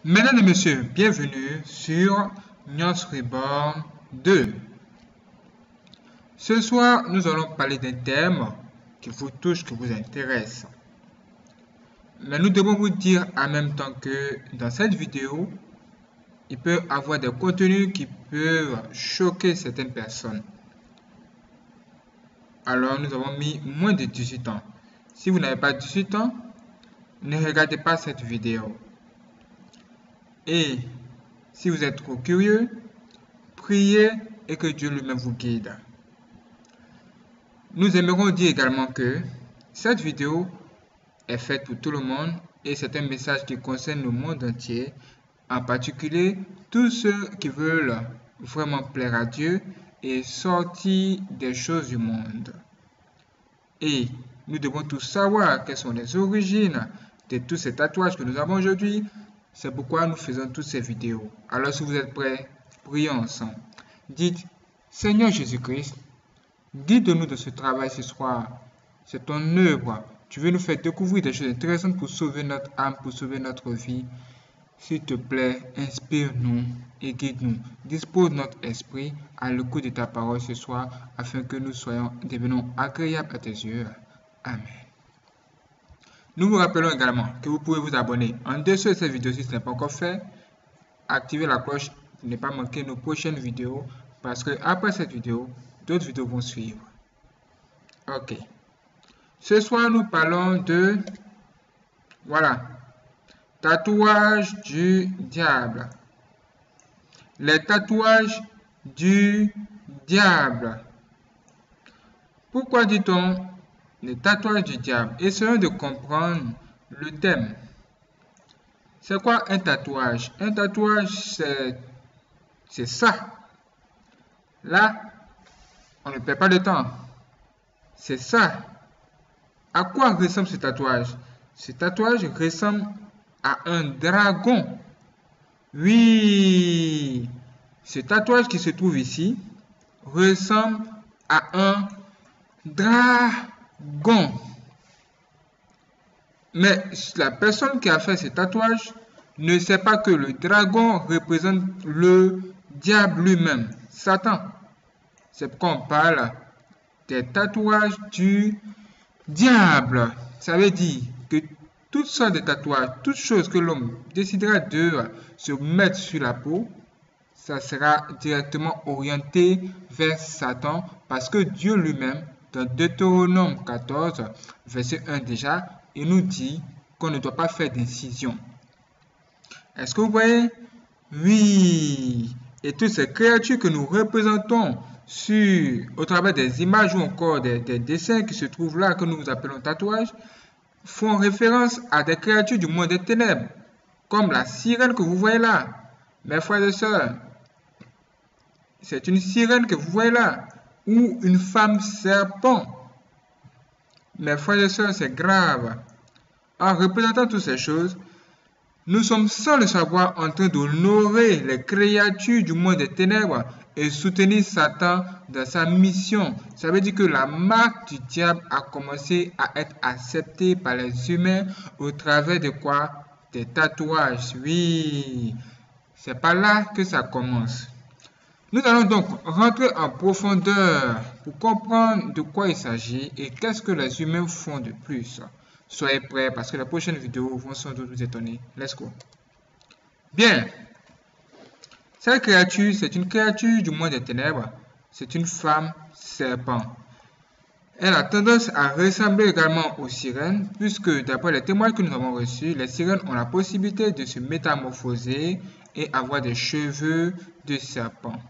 Mesdames et messieurs, bienvenue sur News Reborn 2. Ce soir, nous allons parler d'un thème qui vous touche, qui vous intéresse. Mais nous devons vous dire en même temps que dans cette vidéo, il peut y avoir des contenus qui peuvent choquer certaines personnes. Alors, nous avons mis moins de 18 ans. Si vous n'avez pas 18 ans, ne regardez pas cette vidéo. Et si vous êtes trop curieux, priez et que Dieu lui-même vous guide. Nous aimerons dire également que cette vidéo est faite pour tout le monde et c'est un message qui concerne le monde entier, en particulier tous ceux qui veulent vraiment plaire à Dieu et sortir des choses du monde. Et nous devons tous savoir quelles sont les origines de tous ces tatouages que nous avons aujourd'hui. C'est pourquoi nous faisons toutes ces vidéos. Alors si vous êtes prêts, prions ensemble. Dites, Seigneur Jésus-Christ, guide-nous de ce travail ce soir. C'est ton œuvre. Tu veux nous faire découvrir des choses intéressantes pour sauver notre âme, pour sauver notre vie. S'il te plaît, inspire-nous et guide-nous. Dispose notre esprit à l'écoute de ta parole ce soir afin que nous devenons agréables à tes yeux. Amen. Nous vous rappelons également que vous pouvez vous abonner en dessous de cette vidéo si ce n'est pas encore fait. Activez la cloche pour ne pas manquer nos prochaines vidéos parce que après cette vidéo, d'autres vidéos vont suivre. Ok. Ce soir, nous parlons de... Voilà. Tatouage du diable. Les tatouages du diable. Pourquoi dit-on les tatouages du diable? Essayons de comprendre le thème. C'est quoi un tatouage? Un tatouage, c'est ça. Là, on ne perd pas de temps. C'est ça. À quoi ressemble ce tatouage? Ce tatouage ressemble à un dragon. Oui, ce tatouage qui se trouve ici ressemble à un dragon. Mais la personne qui a fait ce tatouage ne sait pas que le dragon représente le diable lui-même, Satan. C'est pourquoi on parle des tatouages du diable. Ça veut dire que toutes sortes de tatouages, toutes choses que l'homme décidera de se mettre sur la peau, ça sera directement orienté vers Satan parce que Dieu lui-même, dans Deutéronome 14, verset 1 déjà, il nous dit qu'on ne doit pas faire d'incision. Est-ce que vous voyez? Oui. Et toutes ces créatures que nous représentons au travers des images ou encore des dessins qui se trouvent là, que nous appelons tatouages, font référence à des créatures du monde des ténèbres, comme la sirène que vous voyez là. Mes frères et sœurs, c'est une sirène que vous voyez là, ou une femme serpent. Mes frères et sœurs, c'est grave. En représentant toutes ces choses, nous sommes sans le savoir en train d'honorer les créatures du monde des ténèbres et soutenir Satan dans sa mission. Ça veut dire que la marque du diable a commencé à être acceptée par les humains au travers de quoi? Des tatouages. Oui, c'est par là que ça commence. Nous allons donc rentrer en profondeur pour comprendre de quoi il s'agit et qu'est-ce que les humains font de plus. Soyez prêts parce que les prochaines vidéos vont sans doute vous étonner. Let's go. Bien. Cette créature, c'est une créature du monde des ténèbres. C'est une femme serpent. Elle a tendance à ressembler également aux sirènes, puisque d'après les témoignages que nous avons reçus, les sirènes ont la possibilité de se métamorphoser et avoir des cheveux de serpent.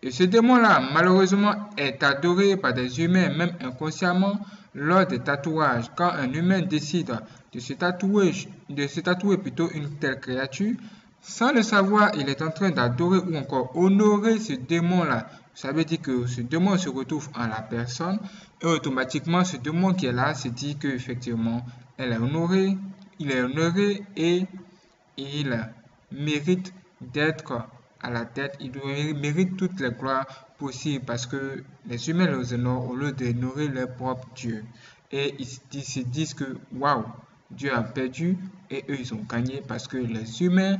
Et ce démon-là, malheureusement, est adoré par des humains, même inconsciemment, lors des tatouages. Quand un humain décide de se tatouer plutôt une telle créature, sans le savoir, il est en train d'adorer ou encore honorer ce démon-là. Ça veut dire que ce démon se retrouve en la personne et automatiquement, ce démon qui est là se dit qu'effectivement, elle est honorée, il est honoré et il mérite d'être à la tête. Il mérite toutes les gloires possibles parce que les humains les honorent au lieu d'honorer leur propre Dieu. Et ils se disent que, waouh, Dieu a perdu et eux, ils ont gagné parce que les humains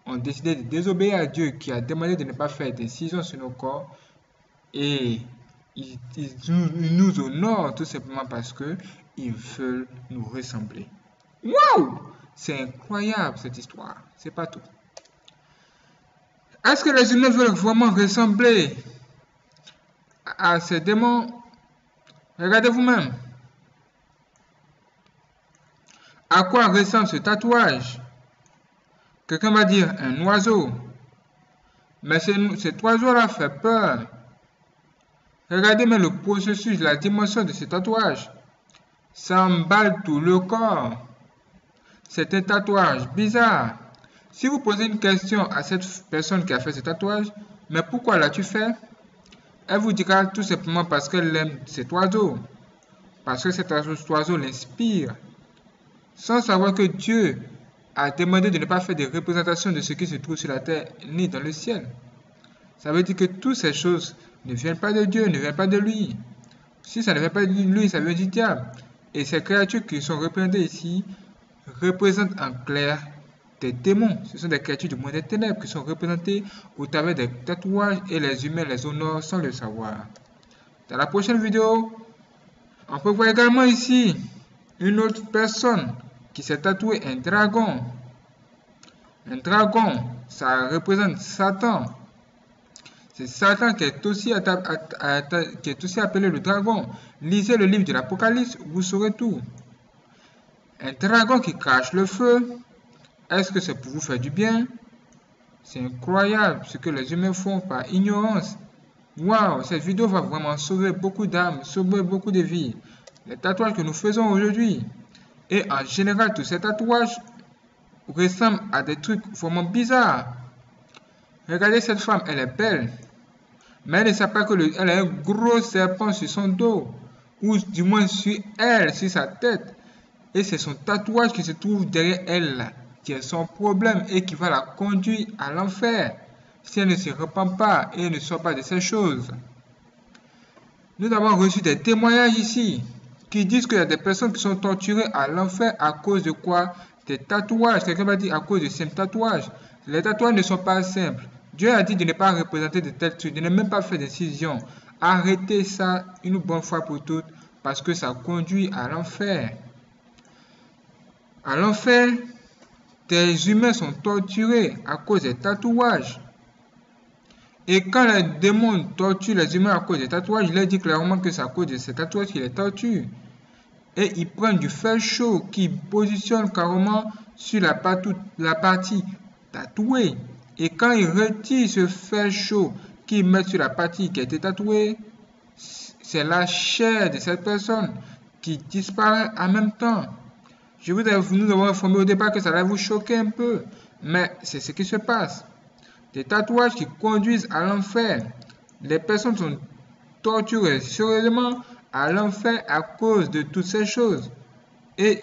ont décidé de désobéir à Dieu qui a demandé de ne pas faire décision sur nos corps et ils nous honorent tout simplement parce que ils veulent nous ressembler. Waouh! C'est incroyable cette histoire. C'est pas tout. Est-ce que les humains veulent vraiment ressembler à ces démons? Regardez vous-même. À quoi ressemble ce tatouage? Quelqu'un va dire un oiseau. Mais cet oiseau-là fait peur. Regardez mais le processus, la dimension de ce tatouage. Ça emballe tout le corps. C'est un tatouage bizarre. Si vous posez une question à cette personne qui a fait ce tatouage, mais pourquoi l'as-tu fait? Elle vous dira tout simplement parce qu'elle aime cet oiseau. Parce que cet oiseau l'inspire. Sans savoir que Dieu a demandé de ne pas faire des représentations de ce qui se trouve sur la terre ni dans le ciel. Ça veut dire que toutes ces choses ne viennent pas de Dieu, ne viennent pas de lui. Si ça ne vient pas de lui, ça vient du diable. Et ces créatures qui sont représentées ici représentent en clair des démons. Ce sont des créatures du monde des ténèbres qui sont représentées au travers des tatouages et les humains les honorent sans le savoir. Dans la prochaine vidéo, on peut voir également ici une autre personne qui s'est tatoué un dragon. Un dragon, ça représente Satan. C'est Satan qui est aussi appelé le dragon. Lisez le livre de l'Apocalypse, vous saurez tout. Un dragon qui crache le feu, est-ce que c'est pour vous faire du bien? C'est incroyable ce que les humains font par ignorance. Waouh, cette vidéo va vraiment sauver beaucoup d'âmes, sauver beaucoup de vies. Les tatouages que nous faisons aujourd'hui. Et en général, tous ces tatouages ressemblent à des trucs vraiment bizarres. Regardez cette femme, elle est belle. Mais elle ne sait pas qu'elle a un gros serpent sur son dos. Ou du moins sur elle, sur sa tête. Et c'est son tatouage qui se trouve derrière elle là, qui est son problème et qui va la conduire à l'enfer. Si elle ne se repent pas et ne sort pas de ces choses. Nous avons reçu des témoignages ici qui disent qu'il y a des personnes qui sont torturées à l'enfer à cause de quoi? Des tatouages. Quelqu'un va dire à cause de ces tatouages. Les tatouages ne sont pas simples. Dieu a dit de ne pas représenter de tels trucs, de ne même pas faire décision. Arrêtez ça une bonne fois pour toutes parce que ça conduit à l'enfer. À l'enfer, des humains sont torturés à cause des tatouages. Et quand les démons torturent les humains à cause des tatouages, il leur dit clairement que c'est à cause de ces tatouages qu'ils les torturent. Et ils prennent du fer chaud qu'ils positionnent carrément sur la partie tatouée. Et quand ils retirent ce fer chaud qu'ils mettent sur la partie qui a été tatouée, c'est la chair de cette personne qui disparaît en même temps. Nous avons informé au départ que ça allait vous choquer un peu, mais c'est ce qui se passe. Des tatouages qui conduisent à l'enfer. Les personnes sont torturées sérieusement à l'enfer à cause de toutes ces choses. Et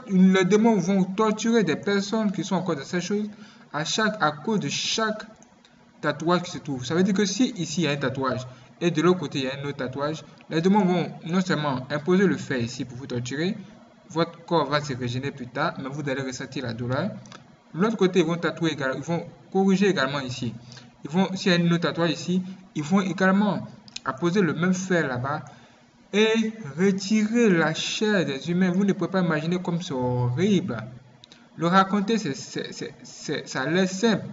les démons vont torturer des personnes qui sont encore de ces choses à cause de chaque tatouage qui se trouve. Ça veut dire que si ici il y a un tatouage et de l'autre côté il y a un autre tatouage, les démons vont non seulement imposer le fait ici pour vous torturer, votre corps va se régénérer plus tard, mais vous allez ressentir la douleur. De l'autre côté, ils vont tatouer également, ils vont corriger également ici. S'il y a un autre tatouage ici, ils vont également apposer le même fer là-bas et retirer la chair des humains. Vous ne pouvez pas imaginer comme c'est horrible. Le raconter, ça a l'air simple.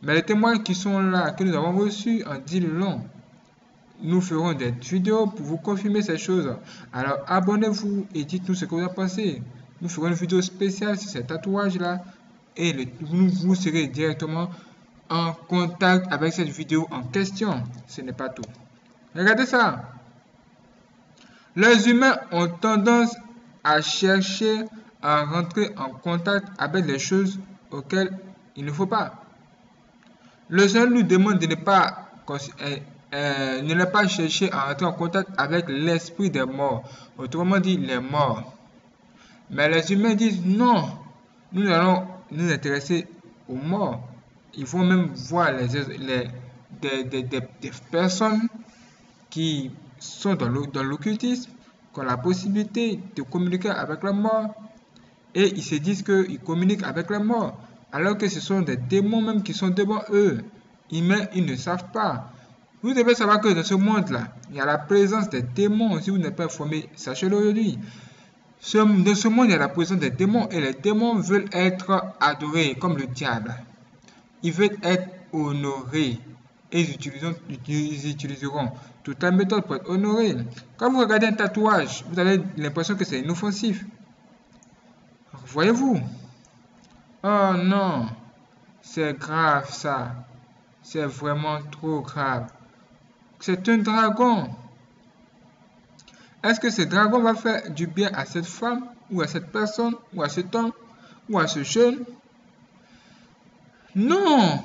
Mais les témoins qui sont là, que nous avons reçus, en disent long. Nous ferons des vidéos pour vous confirmer ces choses. Alors abonnez-vous et dites-nous ce que vous en pensez. Nous ferons une vidéo spéciale sur ces tatouages-là. Et vous serez directement en contact avec cette vidéo en question. Ce n'est pas tout. Regardez ça. Les humains ont tendance à chercher à rentrer en contact avec les choses auxquelles il ne faut pas. Le Seigneur nous demande de ne pas chercher à rentrer en contact avec l'esprit des morts. Autrement dit, les morts. Mais les humains disent non. Nous allons nous intéresser aux morts. Il faut même voir des personnes qui sont dans l'occultisme, qui ont la possibilité de communiquer avec la mort. et ils se disent qu'ils communiquent avec les morts, alors que ce sont des démons même qui sont devant eux. Mais ils ne savent pas. Vous devez savoir que dans ce monde-là, il y a la présence des démons. Si vous n'êtes pas informé, sachez-le aujourd'hui. Dans ce monde, il y a la présence des démons et les démons veulent être adorés comme le diable. Ils veulent être honorés et ils utiliseront toute la méthode pour être honorés. Quand vous regardez un tatouage, vous avez l'impression que c'est inoffensif. Voyez-vous? Oh non, c'est grave ça. C'est vraiment trop grave. C'est un dragon. Est-ce que ce dragon va faire du bien à cette femme, ou à cette personne, ou à cet homme, ou à ce jeune? Non.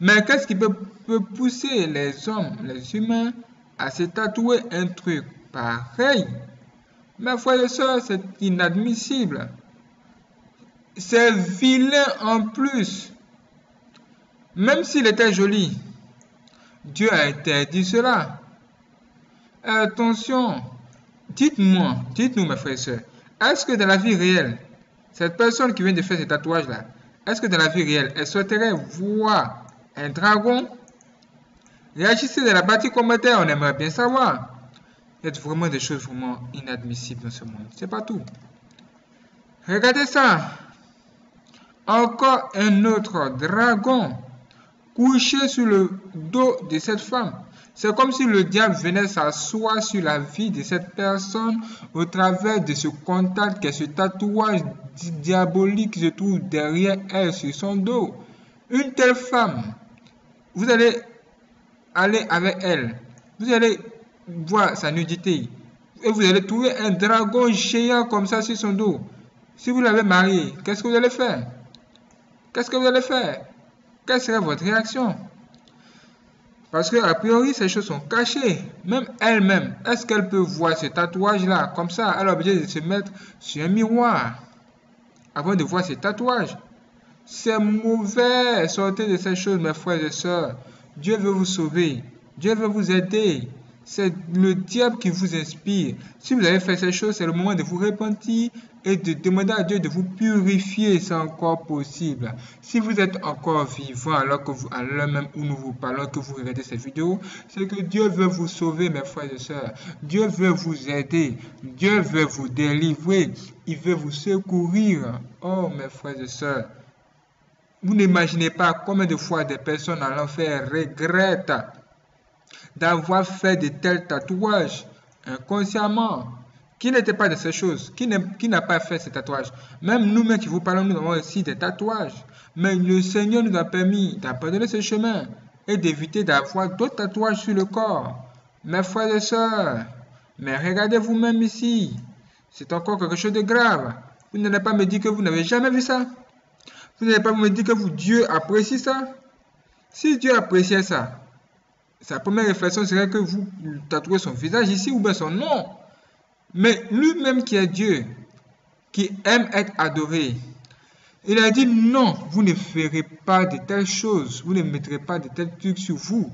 Mais qu'est-ce qui peut pousser les hommes, les humains, à se tatouer un truc pareil? Mes frères et sœurs, c'est inadmissible. C'est vilain en plus. Même s'il était joli, Dieu a interdit cela. Attention, dites-nous mes frères et sœurs, est-ce que dans la vie réelle, cette personne qui vient de faire ce tatouage-là, est-ce que dans la vie réelle, elle souhaiterait voir un dragon? Réagissez dans la partie commentaire, on aimerait bien savoir. Il y a vraiment des choses vraiment inadmissibles dans ce monde. C'est pas tout. Regardez ça. Encore un autre dragon couché sur le dos de cette femme. C'est comme si le diable venait s'asseoir sur la vie de cette personne au travers de ce contact que ce tatouage diabolique qui se trouve derrière elle sur son dos. Une telle femme, vous allez aller avec elle, vous allez voir sa nudité et vous allez trouver un dragon géant comme ça sur son dos. Si vous l'avez marié, qu'est-ce que vous allez faire? Qu'est-ce que vous allez faire? Quelle serait votre réaction? Parce que a priori, ces choses sont cachées. Même elle-même, est-ce qu'elle peut voir ce tatouage-là comme ça? Elle est obligée de se mettre sur un miroir avant de voir ce tatouage. C'est mauvais. Sortez de ces choses, mes frères et sœurs. Dieu veut vous sauver. Dieu veut vous aider. C'est le diable qui vous inspire. Si vous avez fait ces choses, c'est le moment de vous repentir et de demander à Dieu de vous purifier. C'est encore possible. Si vous êtes encore vivant alors que à l'heure même où nous vous parlons, que vous regardez cette vidéo, c'est que Dieu veut vous sauver, mes frères et sœurs. Dieu veut vous aider. Dieu veut vous délivrer. Il veut vous secourir. Oh, mes frères et sœurs. Vous n'imaginez pas combien de fois des personnes en enfer regrettent d'avoir fait de tels tatouages inconsciemment. Qui n'était pas de ces choses? Qui n'a pas fait ces tatouages? Même nous-mêmes qui vous parlons, nous avons aussi des tatouages. Mais le Seigneur nous a permis d'abandonner ce chemin et d'éviter d'avoir d'autres tatouages sur le corps. Mes frères et sœurs, mais regardez vous-même ici. C'est encore quelque chose de grave. Vous n'allez pas me dire que vous n'avez jamais vu ça. Vous n'allez pas me dire que Dieu apprécie ça. Si Dieu appréciait ça, sa première réflexion serait que vous tatouez son visage ici ou bien son nom. Mais lui-même qui est Dieu, qui aime être adoré, il a dit non, vous ne ferez pas de telles choses, vous ne mettrez pas de tels trucs sur vous.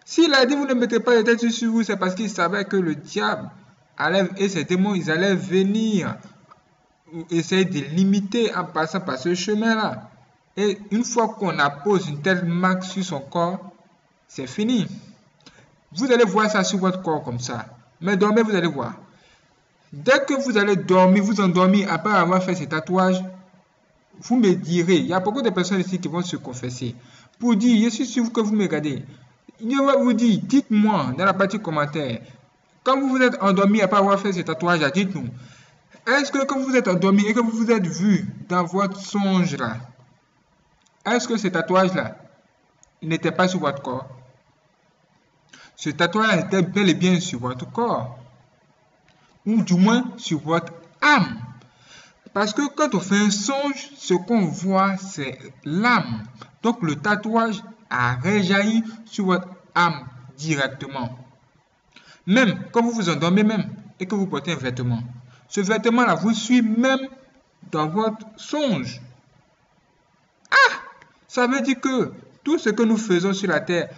S'il a dit vous ne mettrez pas de tels trucs sur vous, c'est parce qu'il savait que le diable et ses démons, ils allaient venir essayer de limiter en passant par ce chemin-là. Et une fois qu'on appose une telle marque sur son corps, c'est fini. Vous allez voir ça sur votre corps comme ça. Mais dormez, vous allez voir. Dès que vous allez dormir, vous endormir après avoir fait ces tatouages, vous me direz, il y a beaucoup de personnes ici qui vont se confesser. Pour dire, je suis sûr que vous me regardez. Il va vous dire, dites-moi dans la partie commentaire, quand vous vous êtes endormi après avoir fait ces tatouages, dites-nous, est-ce que quand vous êtes endormi et que vous vous êtes vu dans votre songe là, est-ce que ce tatouage-là n'était pas sur votre corps? Ce tatouage était bel et bien sur votre corps. Ou du moins sur votre âme. Parce que quand on fait un songe, ce qu'on voit, c'est l'âme. Donc le tatouage a réjailli sur votre âme directement. Même quand vous vous endormez même et que vous portez un vêtement, ce vêtement-là vous suit même dans votre songe. Ah! Ça veut dire que tout ce que nous faisons sur la terre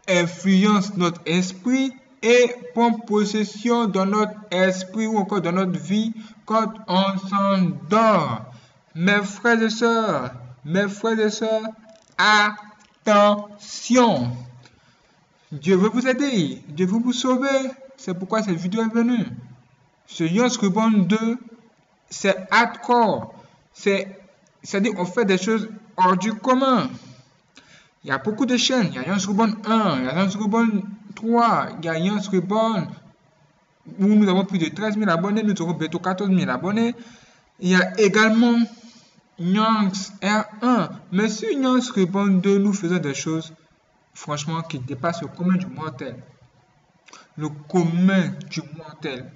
influence notre esprit et prend possession dans notre esprit ou encore dans notre vie quand on s'endort. Mes frères et sœurs, attention! Dieu veut vous aider, Dieu veut vous sauver. C'est pourquoi cette vidéo est venue. Ce Young Reborn 2, c'est hardcore. C'est-à-dire qu'on fait des choses hors du commun. Il y a beaucoup de chaînes. Il y a Young Reborn 1, il y a Young Reborn 3, il y a Young Reborn où nous avons plus de 13 000 abonnés, nous aurons bientôt 14 000 abonnés. Il y a également Young R1. Mais sur Young Reborn 2, nous faisons des choses, franchement, qui dépassent le commun du mortel. Le commun du mortel,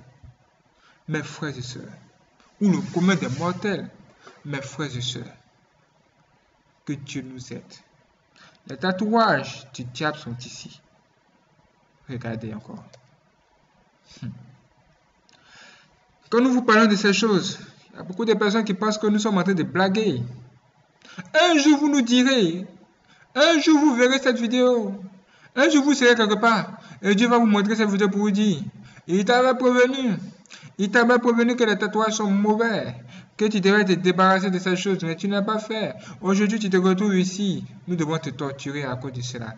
mes frères et sœurs. Ou le commun des mortels, mes frères et sœurs. Que Dieu nous aide. Les tatouages du diable sont ici. Regardez encore. Quand nous vous parlons de ces choses, il y a beaucoup de personnes qui pensent que nous sommes en train de blaguer. Un jour vous nous direz, un jour vous verrez cette vidéo, un jour vous serez quelque part, et Dieu va vous montrer cette vidéo pour vous dire, il t'avait prévenu que les tatouages sont mauvais, que tu devrais te débarrasser de ces choses, mais tu n'as pas fait. Aujourd'hui tu te retrouves ici, nous devons te torturer à cause de cela.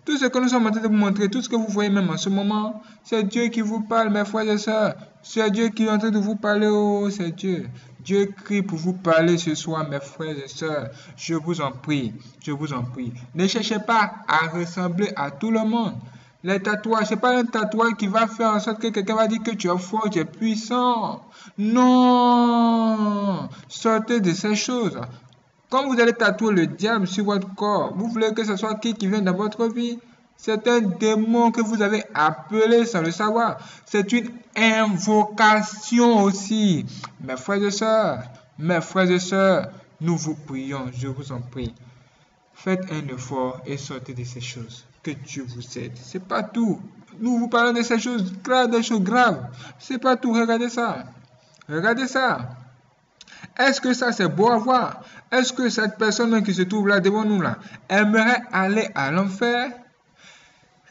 Tout ce que nous sommes en train de vous montrer, tout ce que vous voyez même en ce moment, c'est Dieu qui vous parle, mes frères et sœurs. C'est Dieu qui est en train de vous parler, oh, c'est Dieu. Dieu crie pour vous parler ce soir, mes frères et sœurs. Je vous en prie. Ne cherchez pas à ressembler à tout le monde. Les tatouages, ce n'est pas un tatouage qui va faire en sorte que quelqu'un va dire que tu es fort, tu es puissant. Non! Sortez de ces choses. Quand vous allez tatouer le diable sur votre corps, vous voulez que ce soit qui vient dans votre vie? C'est un démon que vous avez appelé sans le savoir. C'est une invocation aussi. Mes frères et sœurs, nous vous prions, je vous en prie. Faites un effort et sortez de ces choses. Que Dieu vous aide. C'est pas tout. Nous vous parlons de ces choses graves, des choses graves. C'est pas tout. Regardez ça. Est-ce que ça c'est beau à voir? Est-ce que cette personne qui se trouve là devant nous là aimerait aller à l'enfer?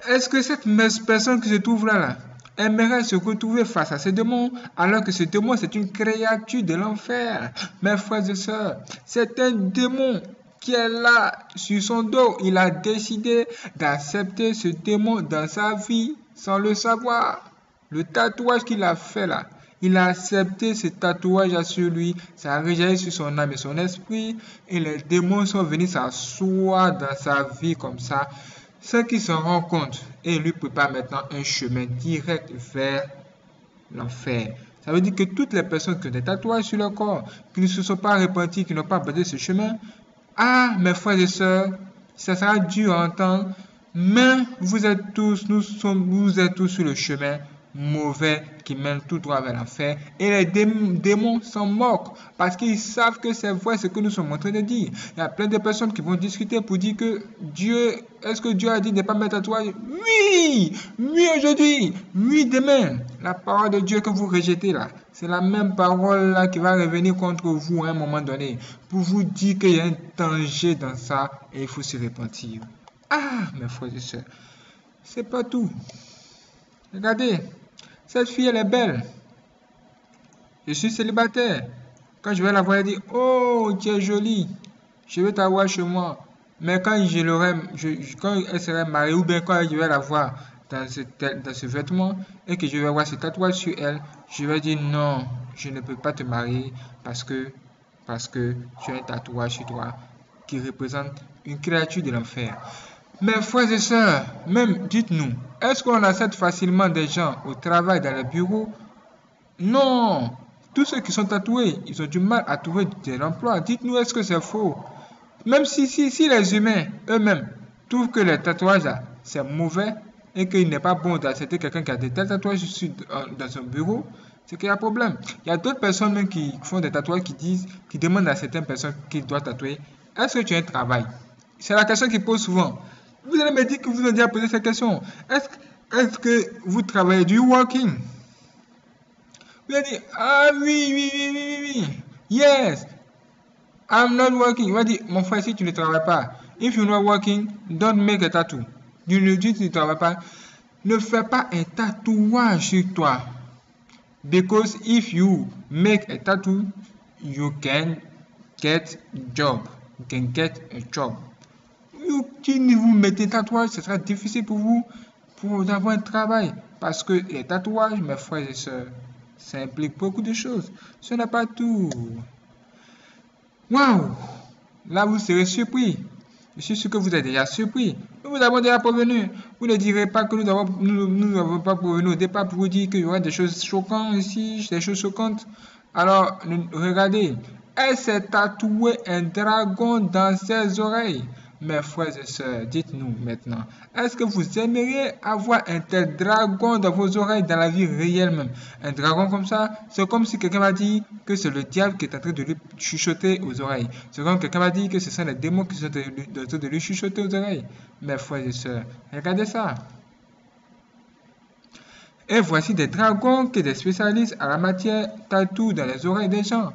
Est-ce que cette personne qui se trouve là aimerait se retrouver face à ce démon alors que ce démon c'est une créature de l'enfer? Mes frères et sœurs, c'est un démon qui est là sur son dos. Il a décidé d'accepter ce démon dans sa vie sans le savoir. Le tatouage qu'il a fait là, il a accepté ce tatouage sur lui, ça a rejailli sur son âme et son esprit, et les démons sont venus s'asseoir dans sa vie comme ça, sans qu'il s'en rende compte, et lui prépare maintenant un chemin direct vers l'enfer. Ça veut dire que toutes les personnes qui ont des tatouages sur leur corps, qui ne se sont pas repentis, qui n'ont pas abordé ce chemin, mes frères et sœurs, ça sera dur à entendre, mais vous êtes tous sur le chemin mauvais qui mène tout droit vers l'enfer, et les démons s'en moquent parce qu'ils savent que c'est vrai ce que nous sommes en train de dire. Il y a plein de personnes qui vont discuter pour dire que est-ce que Dieu a dit de ne pas mettre tatouage? Oui aujourd'hui, oui demain. La parole de Dieu que vous rejetez là, c'est la même parole là qui va revenir contre vous à un moment donné pour vous dire qu'il y a un danger dans ça et il faut se repentir. Mes frères et sœurs, c'est pas tout. Regardez, cette fille elle est belle. Je suis célibataire. Quand je vais la voir, elle dit, oh, tu es jolie, je vais t'avoir chez moi. Mais quand quand elle serait mariée, ou bien quand je vais la voir dans ce vêtement, et que je vais voir ce tatouage sur elle, je vais dire, non, je ne peux pas te marier parce que tu as un tatouage sur toi qui représente une créature de l'enfer. Mes frères et sœurs, même dites-nous, est-ce qu'on accepte facilement des gens au travail, dans les bureaux? Non! Tous ceux qui sont tatoués, ils ont du mal à trouver de l'emploi. Dites-nous, est-ce que c'est faux? Même si les humains eux-mêmes trouvent que les tatouages, c'est mauvais et qu'il n'est pas bon d'accepter quelqu'un qui a des tels tatouages dans son bureau, c'est qu'il y a un problème. Il y a d'autres personnes même qui font des tatouages qui demandent à certaines personnes qui doivent tatouer, est-ce que tu as un travail? C'est la question qu'ils posent souvent. Vous allez me dire que vous avez déjà posé cette question. Est-ce que vous travaillez du working? Vous allez dire, oui. Yes, I'm not working. Vous allez dire, mon frère, si tu ne travailles pas, if you're not working, don't make a tattoo. Tu ne travailles pas. Ne fais pas un tatouage sur toi. Because if you make a tattoo, you can get job. You can get a job. Si vous mettez un tatouage, ce sera difficile pour vous pour avoir un travail. Parce que les tatouages, mes frères et sœurs, ça implique beaucoup de choses. Ce n'est pas tout. Waouh! Là, vous serez surpris. Je suis sûr que vous êtes déjà surpris. Nous vous avons déjà prévenu. Vous ne direz pas que nous n'avons pas prévenu au départ pour vous dire qu'il y aura des choses choquantes ici, des choses choquantes. Alors, regardez. Elle s'est tatoué un dragon dans ses oreilles. Mes frères et sœurs, dites-nous maintenant, est-ce que vous aimeriez avoir un tel dragon dans vos oreilles dans la vie réelle même? Un dragon comme ça, c'est comme si quelqu'un m'a dit que c'est le diable qui est en train de lui chuchoter aux oreilles. C'est comme quelqu'un m'a dit que ce sont les démons qui sont en train de lui chuchoter aux oreilles. Mes frères et sœurs, regardez ça. Et voici des dragons qui sont des spécialistes à la matière tatou dans les oreilles des gens.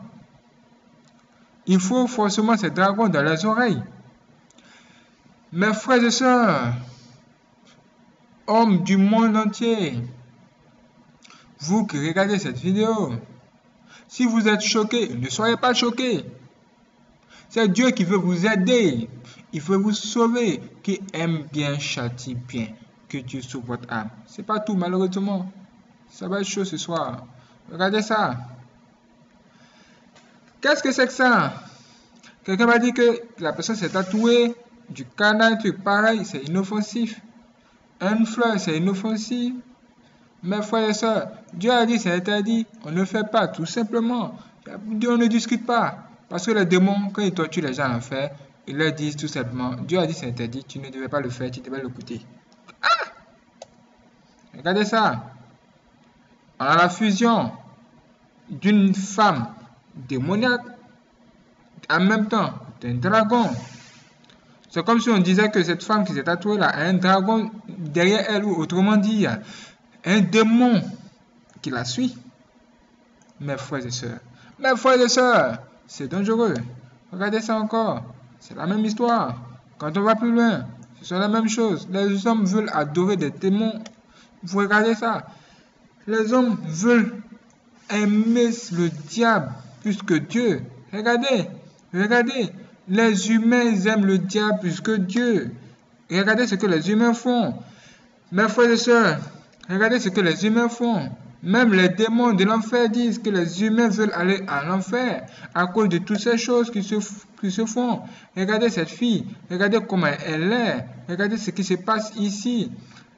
Il faut forcément ces dragons dans les oreilles. Mes frères et sœurs, hommes du monde entier, vous qui regardez cette vidéo, si vous êtes choqués, ne soyez pas choqués. C'est Dieu qui veut vous aider, il veut vous sauver, qui aime bien, châtie bien, que Dieu sauve votre âme. C'est pas tout, malheureusement. Ça va être chaud ce soir. Regardez ça. Qu'est-ce que c'est que ça? Quelqu'un m'a dit que la personne s'est tatouée du canal, truc pareil, c'est inoffensif. Une fleur, c'est inoffensif. Mes frères et sœurs, Dieu a dit, c'est interdit. On ne fait pas, tout simplement. On ne discute pas. Parce que les démons, quand ils torturent les gens en enfer, ils leur disent tout simplement, Dieu a dit, c'est interdit, tu ne devais pas le faire, tu devais l'écouter. Ah! Regardez ça. On a la fusion d'une femme démoniaque en même temps d'un dragon. C'est comme si on disait que cette femme qui s'est tatouée là a un dragon derrière elle, ou autrement dit, il y a un démon qui la suit. Mes frères et sœurs, c'est dangereux. Regardez ça encore, c'est la même histoire. Quand on va plus loin, c'est la même chose. Les hommes veulent adorer des démons. Vous regardez ça. Les hommes veulent aimer le diable plus que Dieu. Regardez. Les humains aiment le diable plus que Dieu. Regardez ce que les humains font. Mes frères et sœurs, regardez ce que les humains font. Même les démons de l'enfer disent que les humains veulent aller à l'enfer à cause de toutes ces choses qui se font. Regardez cette fille. Regardez comment elle est. Regardez ce qui se passe ici.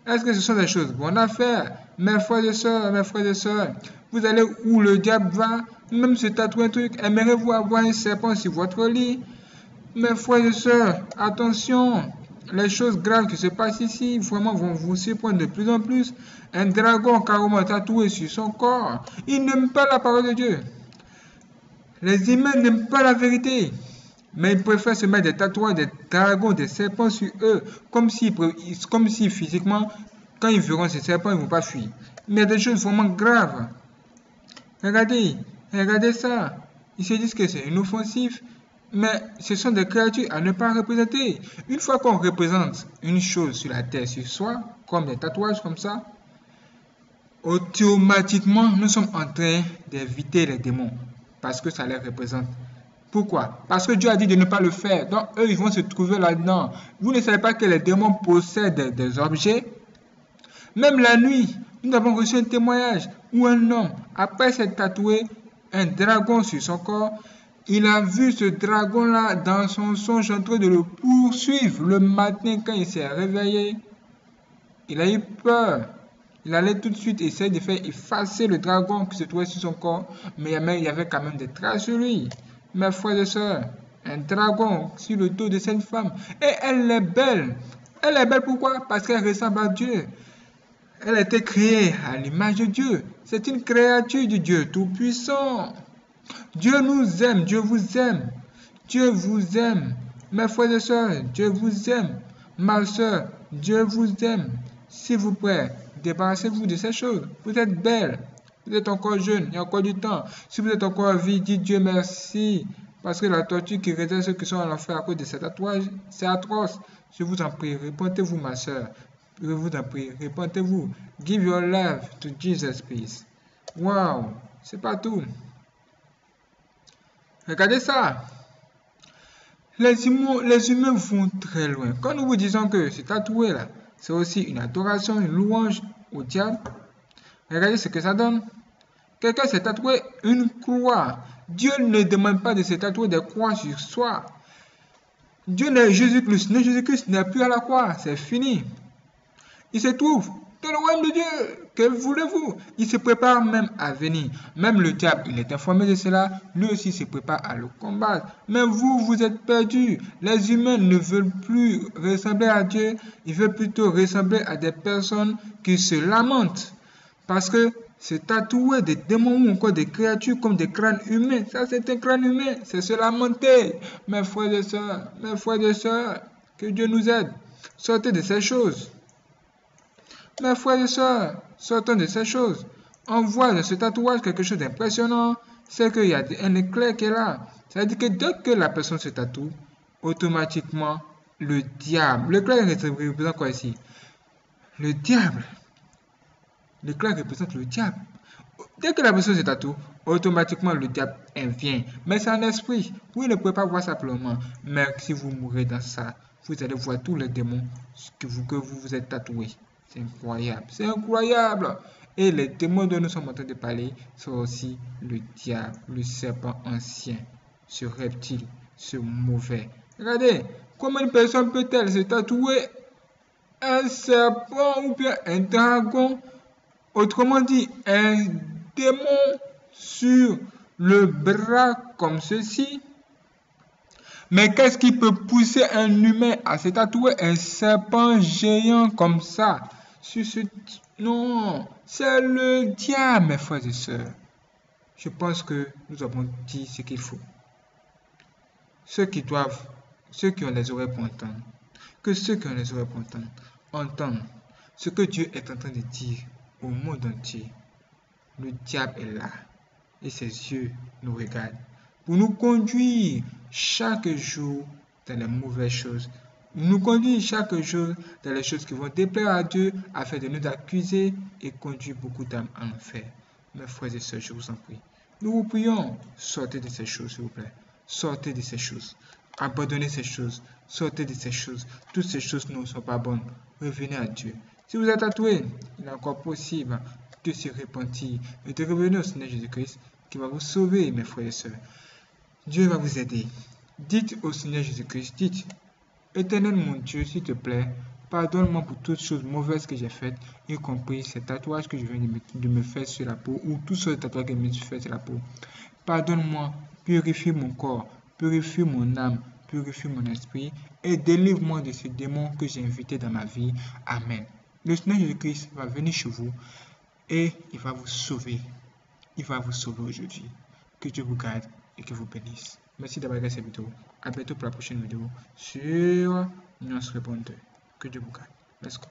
Est-ce que ce sont des choses bonnes à faire? Mes frères et sœurs, vous allez où le diable va? Même se tatouer un truc. Aimeriez-vous avoir un serpent sur votre lit? Mes frères et sœurs, attention, les choses graves qui se passent ici, vraiment vont vous surprendre de plus en plus. Un dragon carrément tatoué sur son corps. Il n'aime pas la parole de Dieu. Les humains n'aiment pas la vérité. Mais ils préfèrent se mettre des tatouages, des dragons, des serpents sur eux, comme si physiquement, quand ils verront ces serpents, ils ne vont pas fuir. Mais des choses vraiment graves. Regardez ça. Ils se disent que c'est inoffensif. Mais ce sont des créatures à ne pas représenter. Une fois qu'on représente une chose sur la terre, sur soi, comme des tatouages comme ça, automatiquement, nous sommes en train d'éviter les démons. Parce que ça les représente. Pourquoi? Parce que Dieu a dit de ne pas le faire. Donc, eux, ils vont se trouver là-dedans. Vous ne savez pas que les démons possèdent des objets? Même la nuit, nous avons reçu un témoignage où un homme, après s'être tatoué un dragon sur son corps, il a vu ce dragon-là dans son songe en train de le poursuivre. Le matin, quand il s'est réveillé, il a eu peur. Il allait tout de suite essayer de faire effacer le dragon qui se trouvait sur son corps, mais il y avait quand même des traces sur lui. Mes frères et sœurs, un dragon sur le dos de cette femme. Et elle est belle. Elle est belle pourquoi? Parce qu'elle ressemble à Dieu. Elle a été créée à l'image de Dieu. C'est une créature de Dieu Tout-Puissant. Dieu nous aime, Dieu vous aime. Dieu vous aime. Mes frères et sœurs, Dieu vous aime. Ma sœur, Dieu vous aime. S'il vous plaît, débarrassez-vous de ces choses. Vous êtes belle. Vous êtes encore jeune, il y a encore du temps. Si vous êtes encore en vie, dites Dieu merci. Parce que la torture qui réserve ceux qui sont en enfer à cause de cet tatouage, c'est atroce. Je vous en prie, répondez-vous, ma soeur. Je vous en prie, répentez-vous. Give your life to Jesus, please. Wow, c'est pas tout. Regardez ça. Les humains vont très loin. Quand nous vous disons que c'est tatoué là, c'est aussi une adoration, une louange au diable. Regardez ce que ça donne. Quelqu'un s'est tatoué une croix. Dieu ne demande pas de se tatouer des croix sur soi. Dieu n'est Jésus-Christ. Jésus-Christ n'est plus à la croix. C'est fini. Il se trouve dans le royaume de Dieu. Que voulez-vous? Il se prépare même à venir. Même le diable, il est informé de cela. Lui aussi se prépare à le combattre. Mais vous, vous êtes perdus. Les humains ne veulent plus ressembler à Dieu. Ils veulent plutôt ressembler à des personnes qui se lamentent. Parce que se tatouer des démons ou encore des créatures comme des crânes humains, ça c'est un crâne humain, c'est se lamenter. Mes frères et sœurs, que Dieu nous aide. Sortez de ces choses. Mes frères et sœurs, sortons de ces choses. On voit dans ce tatouage quelque chose d'impressionnant, c'est qu'il y a un éclair qui est là. C'est-à-dire que dès que la personne se tatoue, automatiquement, le diable, l'éclair représente quoi ici? Le diable. L'éclair représente le diable. Dès que la personne se tatoue, automatiquement le diable vient. Mais c'est un esprit. Vous ne pouvez pas voir simplement. Mais si vous mourrez dans ça, vous allez voir tous les démons que vous vous êtes tatoués. C'est incroyable. C'est incroyable. Et les démons dont nous sommes en train de parler sont aussi le diable, le serpent ancien, ce reptile, ce mauvais. Regardez, comment une personne peut-elle se tatouer un serpent ou bien un dragon? Autrement dit, un démon sur le bras comme ceci. Mais qu'est-ce qui peut pousser un humain à se tatouer un serpent géant comme ça? Non, c'est le diable, mes frères et sœurs. Je pense que nous avons dit ce qu'il faut. Ceux qui ont les oreilles pour entendre, que ceux qui ont les oreilles pour entendent ce que Dieu est en train de dire au monde entier. Le diable est là et ses yeux nous regardent pour nous conduire chaque jour dans les mauvaises choses. Nous conduire chaque jour dans les choses qui vont déplaire à Dieu afin de nous accuser et conduire beaucoup d'âmes en enfer. Mes frères et sœurs, je vous en prie. Nous vous prions, sortez de ces choses, s'il vous plaît. Sortez de ces choses. Abandonnez ces choses. Sortez de ces choses. Toutes ces choses ne sont pas bonnes. Revenez à Dieu. Si vous êtes tatoué, il est encore possible de se repentir et de revenir au Seigneur Jésus-Christ qui va vous sauver, mes frères et sœurs. Dieu va vous aider. Dites au Seigneur Jésus-Christ, dites, Éternel mon Dieu, s'il te plaît, pardonne-moi pour toutes choses mauvaises que j'ai faites, y compris ces tatouages que je viens de me faire sur la peau ou tous ces tatouages que je me suis fait sur la peau. Pardonne-moi, purifie mon corps, purifie mon âme, purifie mon esprit et délivre-moi de ces démons que j'ai invités dans ma vie. Amen. Le Seigneur Jésus-Christ va venir chez vous et il va vous sauver. Il va vous sauver aujourd'hui. Que Dieu vous garde et que vous bénisse. Merci d'avoir regardé cette vidéo. À bientôt pour la prochaine vidéo sur Nuance Répondeur. Que Dieu vous garde. Let's go.